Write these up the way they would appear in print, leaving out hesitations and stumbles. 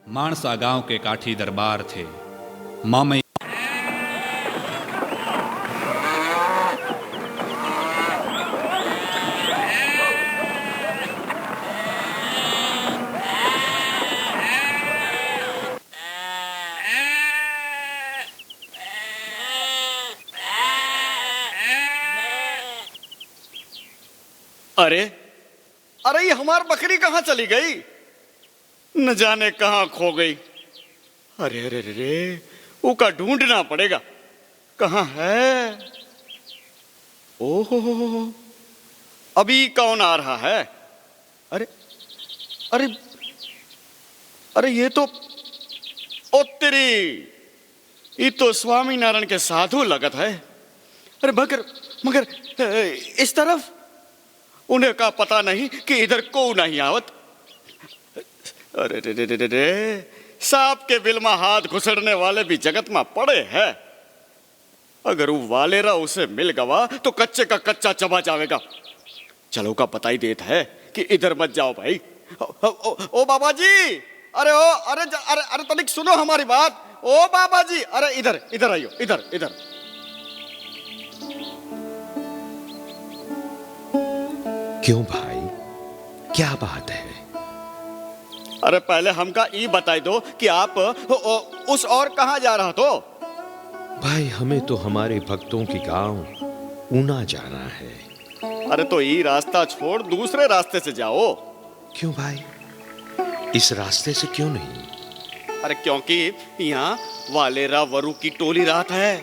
माणसा गांव के काठी दरबार थे। मामई अरे अरे ये हमारी बकरी कहाँ चली गई? न जाने कहाँ खो गई। अरे अरे अरे उसका ढूंढना पड़ेगा, कहाँ है? ओहो, अभी कौन आ रहा है? अरे अरे अरे ये तो ओ तेरी, ये तो स्वामी नारायण के साधु लगत है। अरे मगर मगर इस तरफ उन्हें का पता नहीं कि इधर को नहीं आवत। अरे रे रे रे रे, सांप के बिल में हाथ घुसड़ने वाले भी जगत में पड़े हैं। अगर वो वालेरा उसे मिल गवा तो कच्चे का कच्चा चबा जाएगा। चलो का पता ही देता है कि इधर मत जाओ भाई। ओ बाबा जी, अरे ओ अरे अरे अरे तनिक सुनो हमारी बात। ओ बाबा जी, अरे इधर इधर आइयो, इधर इधर। क्यों भाई, क्या बात है? अरे पहले हमका ये बताई दो कि आप उस और कहाँ जा रहा तो? भाई हमें तो हमारे भक्तों की गांव ऊना जाना है। अरे तो ये रास्ता छोड़ दूसरे रास्ते से जाओ। क्यों भाई, इस रास्ते से क्यों नहीं? अरे क्योंकि यहाँ वालेरा वरु की टोली रात है।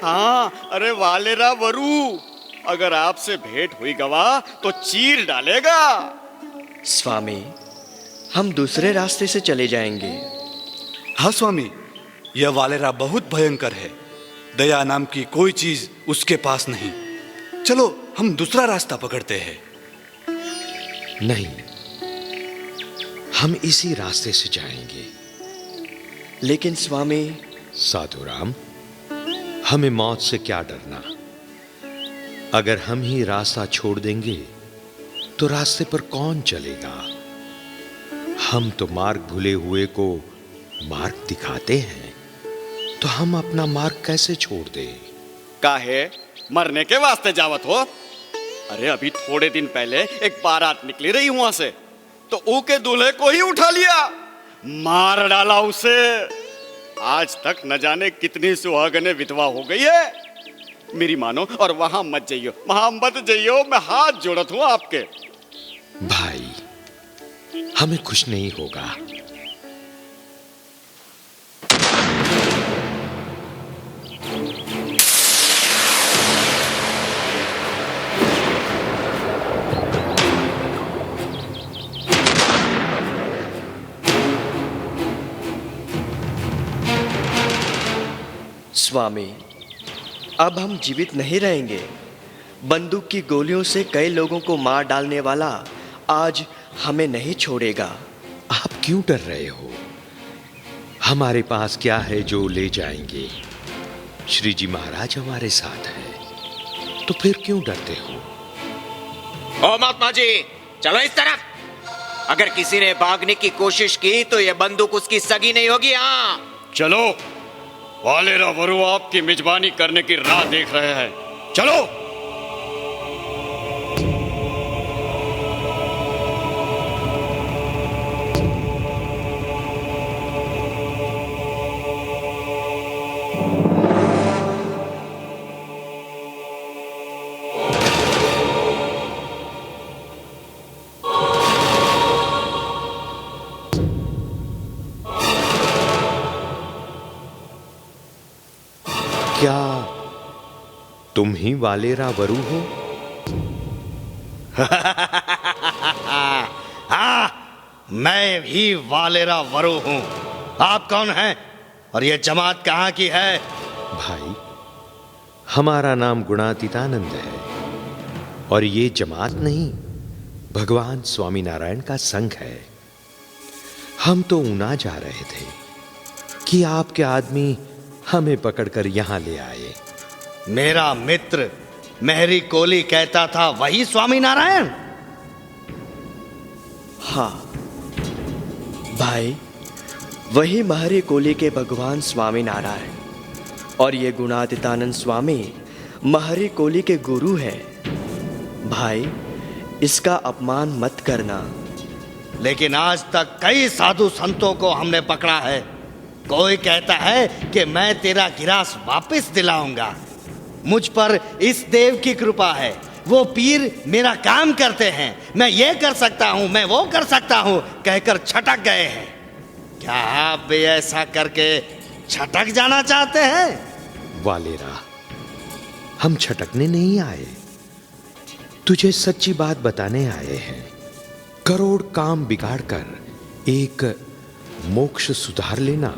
हाँ, अरे वालेरा वरु अगर आपसे भेंट हुई गवा तो चीर डालेगा। स्वामी, हम दूसरे रास्ते से चले जाएंगे। हाँ स्वामी, यह वालेरा बहुत भयंकर है। दया नाम की कोई चीज उसके पास नहीं। चलो हम दूसरा रास्ता पकड़ते हैं। नहीं, हम इसी रास्ते से जाएंगे। लेकिन स्वामी, साधुराम, हमें मौत से क्या डरना? अगर हम ही रास्ता छोड़ देंगे तो रास्ते पर कौन चलेगा? हम तो मार्ग भूले हुए को मार्ग दिखाते हैं, तो हम अपना मार्ग कैसे छोड़ दें? काहे मरने के वास्ते जावत हो? अरे अभी थोड़े दिन पहले एक बारात निकली रही वहां से, तो ऊ के दूल्हे को ही उठा लिया, मार डाला उसे। आज तक न जाने कितनी सुहागने विधवा हो गई है। मेरी मानो और वहां मत जाइयो, वहां मत जाइयो, मैं हाथ जोड़त हूं आपके। भाई, हमें कुछ नहीं होगा। स्वामी, अब हम जीवित नहीं रहेंगे। बंदूक की गोलियों से कई लोगों को मार डालने वाला आज हमें नहीं छोड़ेगा। आप क्यों डर रहे हो? हमारे पास क्या है जो ले जाएंगे? श्री जी महाराज हमारे साथ है, तो फिर क्यों डरते हो? ओ महात्मा जी, चलो इस तरफ। अगर किसी ने भागने की कोशिश की तो यह बंदूक उसकी सगी नहीं होगी। हाँ चलो, वालेरा वरु आपकी मेजबानी करने की राह देख रहे हैं। चलो। क्या तुम ही वालेरा वरु हो? हाँ, मैं ही वालेरा वरु हूं। आप कौन हैं और ये जमात कहां की है? भाई, हमारा नाम गुणातीतानंद है और ये जमात नहीं, भगवान स्वामी नारायण का संघ है। हम तो ऊना जा रहे थे कि आपके आदमी हमें पकड़कर यहां ले आए। मेरा मित्र मेहरी कोली कहता था वही स्वामी नारायण? हाँ भाई, वही महरी कोली के भगवान स्वामी नारायण, और ये गुणातीतानंद स्वामी महरी कोली के गुरु हैं। भाई, इसका अपमान मत करना। लेकिन आज तक कई साधु संतों को हमने पकड़ा है। कोई कहता है कि मैं तेरा गिलास वापस दिलाऊंगा। मुझ पर इस देव की कृपा है, वो पीर मेरा काम करते हैं। मैं ये कर सकता हूं, मैं वो कर सकता हूं कहकर छटक गए हैं। क्या आप भी ऐसा करके छटक जाना चाहते हैं? वालेरा, हम छटकने नहीं आए, तुझे सच्ची बात बताने आए हैं। करोड़ काम बिगाड़कर एक मोक्ष सुधार लेना,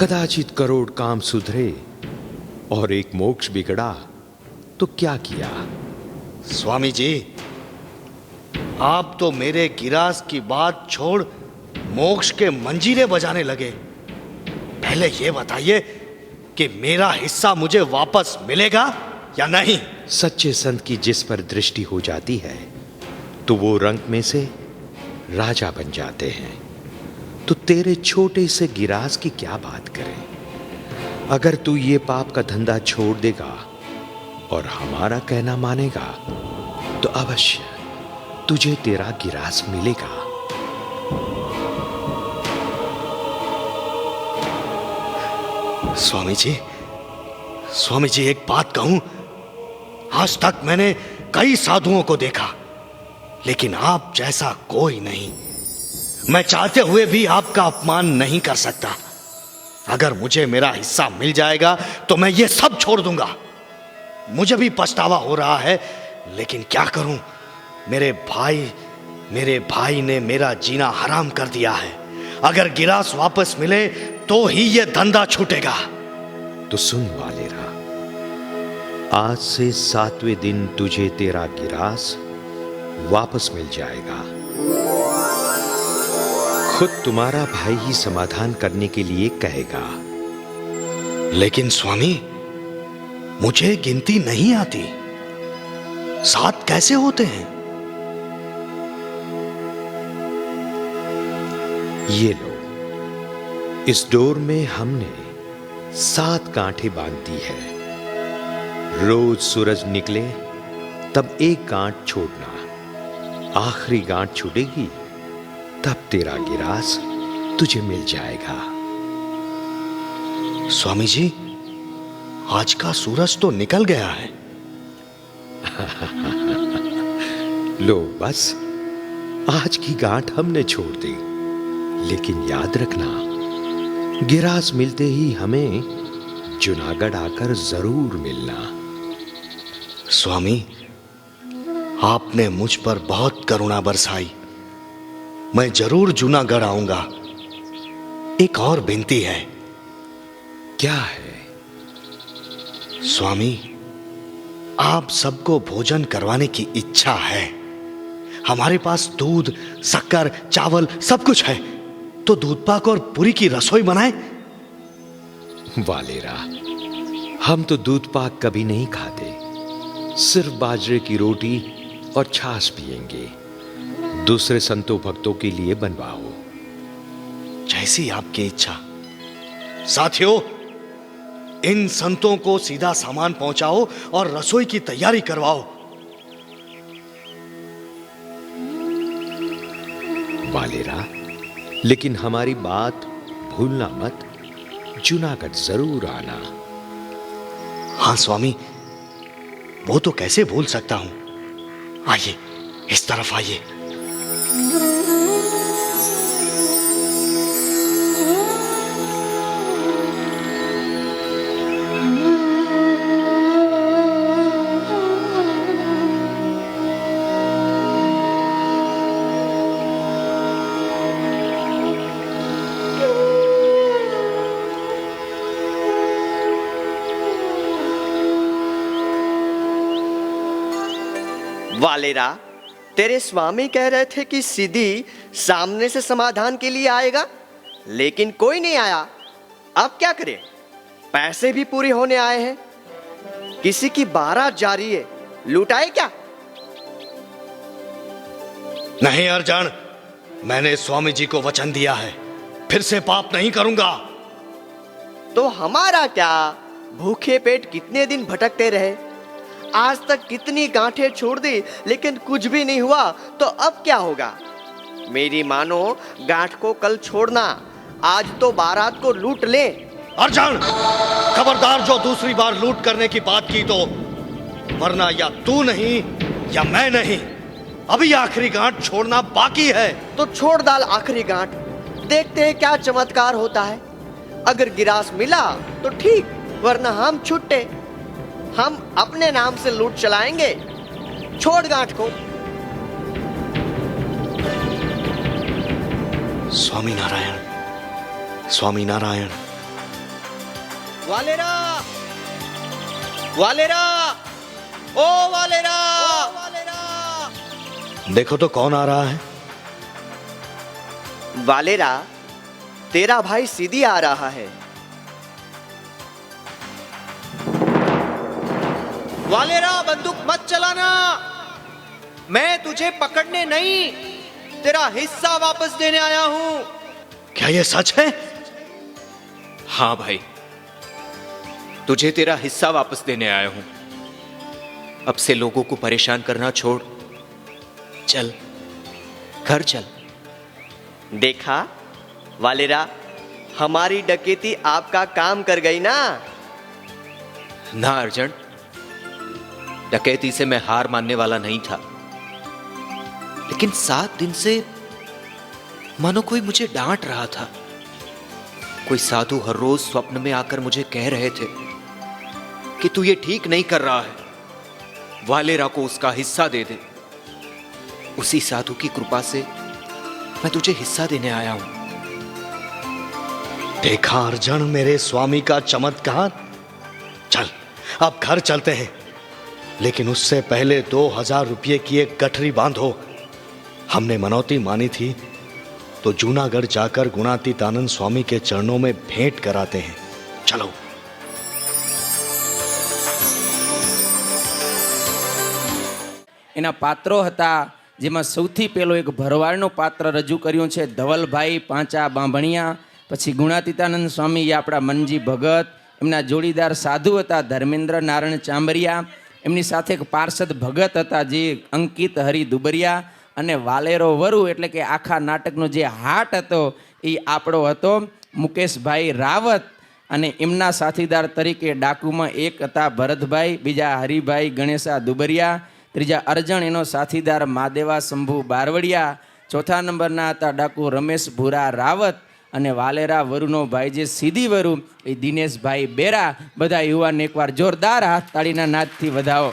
कदाचित करोड़ काम सुधरे और एक मोक्ष बिगड़ा तो क्या किया? स्वामी जी, आप तो मेरे गिलास की बात छोड़ मोक्ष के मंजीरे बजाने लगे। पहले ये बताइए कि मेरा हिस्सा मुझे वापस मिलेगा या नहीं? सच्चे संत की जिस पर दृष्टि हो जाती है तो वो रंक में से राजा बन जाते हैं। तो तेरे छोटे से गिलास की क्या बात करें? अगर तू ये पाप का धंधा छोड़ देगा और हमारा कहना मानेगा तो अवश्य तुझे तेरा गिलास मिलेगा। स्वामी जी, एक बात कहूं, आज तक मैंने कई साधुओं को देखा, लेकिन आप जैसा कोई नहीं। मैं चाहते हुए भी आपका अपमान नहीं कर सकता। अगर मुझे मेरा हिस्सा मिल जाएगा तो मैं ये सब छोड़ दूंगा। मुझे भी पछतावा हो रहा है, लेकिन क्या करूं? मेरे भाई ने मेरा जीना हराम कर दिया है। अगर गिलास वापस मिले तो ही ये धंधा छूटेगा। तो सुन वालेरा, आज से 7वें दिन तुझे तेरा गिलास वापस मिल जाएगा। खुद तुम्हारा भाई ही समाधान करने के लिए कहेगा। लेकिन स्वामी, मुझे गिनती नहीं आती। 7 कैसे होते हैं? ये लो, इस डोर में हमने 7 गांठें बांध दी है। रोज सूरज निकले तब एक गांठ छोड़ना। आखिरी गांठ छूटेगी तब तेरा गिलास तुझे मिल जाएगा। स्वामी जी, आज का सूरज तो निकल गया है। लो बस, आज की गांठ हमने छोड़ दी, लेकिन याद रखना, गिलास मिलते ही हमें जूनागढ़ आकर जरूर मिलना। स्वामी, आपने मुझ पर बहुत करुणा बरसाई। मैं जरूर जूनागढ़ आऊंगा। एक और विनती है। क्या है? स्वामी, आप सबको भोजन करवाने की इच्छा है। हमारे पास दूध, शक्कर, चावल सब कुछ है, तो दूध पाक और पूरी की रसोई बनाए। वालेरा, हम तो दूध पाक कभी नहीं खाते, सिर्फ बाजरे की रोटी और छाछ पिएंगे। दूसरे संतों भक्तों के लिए बनवाओ। जैसी आपकी इच्छा। साथियों, इन संतों को सीधा सामान पहुंचाओ और रसोई की तैयारी करवाओ। वालेरा, लेकिन हमारी बात भूलना मत, जूनागढ़ जरूर आना। हाँ स्वामी, वो तो कैसे भूल सकता हूं। आइए, इस तरफ आइए। वालेरा, तेरे स्वामी कह रहे थे कि सीधी सामने से समाधान के लिए आएगा, लेकिन कोई नहीं आया। अब क्या करें? पैसे भी पूरे होने आए हैं। किसी की बारात जा रही है, लुटाए क्या? नहीं अर्जन, मैंने स्वामी जी को वचन दिया है। फिर से पाप नहीं करूंगा। तो हमारा क्या, भूखे पेट कितने दिन भटकते रहे, आज तक कितनी गांठें छोड़ दी लेकिन कुछ भी नहीं हुआ, तो अब क्या होगा? मेरी मानो गांठ को कल छोड़ना, आज तो बारात को लूट ले। अर्जुन, खबरदार जो दूसरी बार लूट करने की बात की तो, वरना या तू नहीं या मैं नहीं, अभी आखिरी गांठ छोड़ना बाकी है। तो छोड़ डाल आखिरी गांठ, देखते हैं क्या चमत्कार होता है। अगर गिरास मिला तो ठीक, वरना हम छुट्टे, हम अपने नाम से लूट चलाएंगे। छोड़ गांठ को। स्वामी नारायण, स्वामी नारायण। वालेरा, वालेरा, ओ वालेरा, देखो तो कौन आ रहा है। वालेरा, तेरा भाई सीधी आ रहा है। वालेरा, बंदूक मत चलाना, मैं तुझे पकड़ने नहीं, तेरा हिस्सा वापस देने आया हूं। क्या ये सच है? हाँ भाई, तुझे तेरा हिस्सा वापस देने आया हूं। अब से लोगों को परेशान करना छोड़, चल घर चल। देखा वालेरा, हमारी डकैती आपका काम कर गई ना। ना अर्जुन, डकैती से मैं हार मानने वाला नहीं था, लेकिन 7 दिन से मानो कोई मुझे डांट रहा था। कोई साधु हर रोज स्वप्न में आकर मुझे कह रहे थे कि तू ये ठीक नहीं कर रहा है, वालेरा को उसका हिस्सा दे दे। उसी साधु की कृपा से मैं तुझे हिस्सा देने आया हूं। देखा अर्जुन, मेरे स्वामी का चमत्कार। चल अब घर चलते हैं, लेकिन उससे पहले 2000 रुपये की एक गठरी बांधो। हमने मनौती मानी थी तो जूनागढ़ जाकर गुणातीतानंद स्वामी के चरणों में भेंट कराते हैं। चलो। એના પાત્રો હતા, જેમાં સૌથી પહેલો એક ભરવાડનું પાત્ર રજૂ કર્યું છે ધવલભાઈ પાંચા બાંભણિયા, પછી ગુણાતીતાનંદ સ્વામી એ આપણા મનજી ભગત, એમના જોડીદાર સાધુ હતા ધર્મેન્દ્ર નારાયણ ચાંબરિયા, એમની સાથે એક પાર્ષદ ભગત હતા જે અંકિત હરિ દુબરિયા, અને વાલેરો વરુ એટલે કે આખા નાટકનો જે હાટ હતો એ આપણો હતો મુકેશભાઈ રાવત, અને એમના સાથીદાર તરીકે ડાકુમાં એક હતા ભરતભાઈ, બીજા હરિભાઈ ગણેશા દુબરિયા, ત્રીજા અર્જણ એનો સાથીદાર માદેવા શંભુ બારવડિયા, ચોથા નંબરના હતા ડાકુ રમેશ ભૂરા રાવત, અને વાલેરા વરુનો ભાઈ જે સીધી વરુ એ દિનેશભાઈ બેરા. બધા યુવાનને એકવાર જોરદાર હાથ તાળીના નાદથી વધાવો.